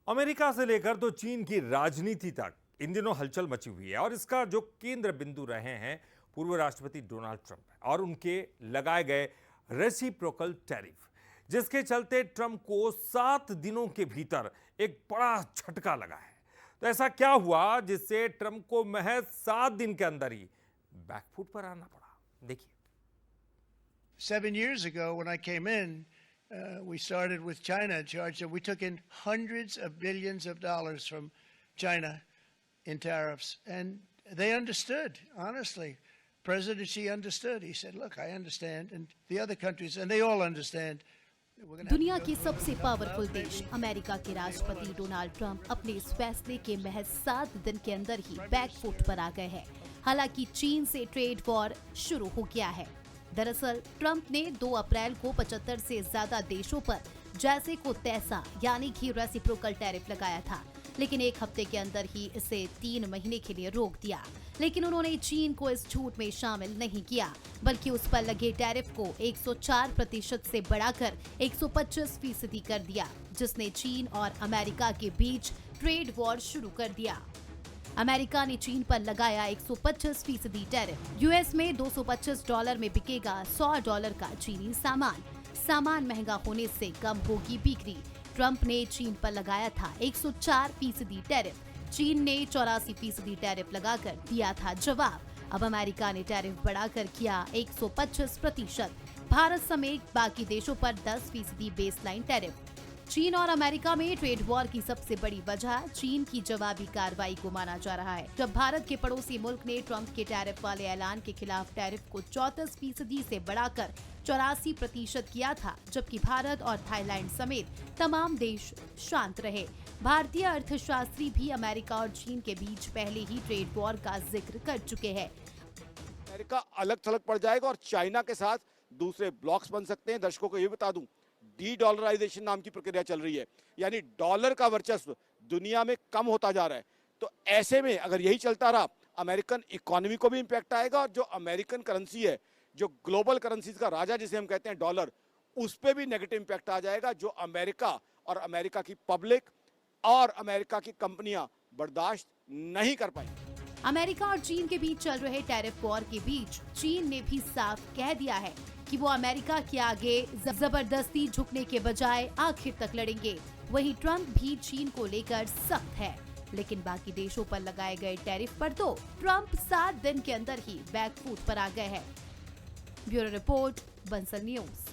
America से लेकर तो चीन की राजनीति तक इन दिनों हलचल मची हुई है और इसका जो केंद्र बिंदु रहे हैं पूर्व राष्ट्रपति डोनाल्ड ट्रंप और उनके लगाए गए रेसिप्रोकल टैरिफ, जिसके चलते ट्रंप को 7 दिनों के भीतर एक बड़ा झटका लगा है। तो ऐसा क्या हुआ जिससे ट्रंप को महज 7 दिन के अंदर ही बैकफुट पर आना पड़ा? देखिए। 7 years ago, when I came in, we started with China in charge, and we took in hundreds of billions of dollars from China in tariffs. And they understood, honestly. President Xi understood. He said, look, I understand. And the other countries, and they all understand. दुनिया के सबसे powerful देश America के राष्ट्रपति Donald Trump अपने इस फैसले के महज 7 दिन के अंदर ही बैकफुट पर आ गए हैं। हालांकि चीन से ट्रेड वॉर शुरू हो गया है। दरअसल ट्रंप ने 2 अप्रैल को 75 से ज्यादा देशों पर जैसे को तैसा यानी कि रेसिप्रोकल टैरिफ लगाया था, लेकिन एक हफ्ते के अंदर ही इसे 3 महीने के लिए रोक दिया। लेकिन उन्होंने चीन को इस छूट में शामिल नहीं किया, बल्कि उस पर लगे टैरिफ को 104% से बढ़ाकर 125% कर दिया, जिसने चीन और अमेरिका के बीच ट्रेड वॉर शुरू कर दिया। अमेरिका ने चीन पर लगाया 125% टैरिफ। यूएस में $225 में बिकेगा $100 का चीनी सामान। सामान महंगा होने से कम होगी बिक्री। ट्रंप ने चीन पर लगाया था 104% टैरिफ। चीन ने 84% टैरिफ लगाकर दिया था जवाब। अब अमेरिका ने टैरिफ बढ़ाकर किया 125%। भारत समेत बाकी देशों पर 10% बेसलाइन टैरिफ। चीन और अमेरिका में ट्रेड वॉर की सबसे बड़ी वजह चीन की जवाबी कार्रवाई को माना जा रहा है। जब भारत के पड़ोसी मुल्क ने ट्रंप के टैरिफ वाले ऐलान के खिलाफ टैरिफ को 34% से बढ़ाकर 84% किया था, जबकि भारत और थाईलैंड समेत तमाम देश शांत रहे। भारतीय अर्थशास्त्री भी अमेरिका और चीन के बीच पहले ही ट्रेड वॉर का जिक्र कर चुके हैं। अमेरिका अलग थलग पड़ जाएगा और चाइना के साथ दूसरे ब्लॉक्स बन सकते हैं। दर्शकों को ये बता दूं, डी-डॉलराइजेशन नाम की प्रक्रिया चल रही है, यानी डॉलर का वर्चस्व दुनिया में कम होता जा रहा है। तो ऐसे में अगर यही चलता रहा, अमेरिकन इकोनॉमी को भी इंपैक्ट आएगा और जो अमेरिकन करेंसी है, जो ग्लोबल करेंसीज का राजा जिसे हम कहते हैं डॉलर, उस पर भी नेगेटिव इंपैक्ट आ जाएगा, जो अमेरिका और अमेरिका की पब्लिक और अमेरिका की कंपनियां बर्दाश्त नहीं कर पाएंगी। अमेरिका और चीन के बीच चल रहे टैरिफ वॉर के बीच चीन ने भी साफ कह दिया है कि वो अमेरिका के आगे जबरदस्ती झुकने के बजाय आखिर तक लड़ेंगे। वहीं ट्रंप भी चीन को लेकर सख्त है, लेकिन बाकी देशों पर लगाए गए टैरिफ पर तो ट्रंप 7 दिन के अंदर ही बैकफुट पर आ गए हैं। Bureau report, Bansal news.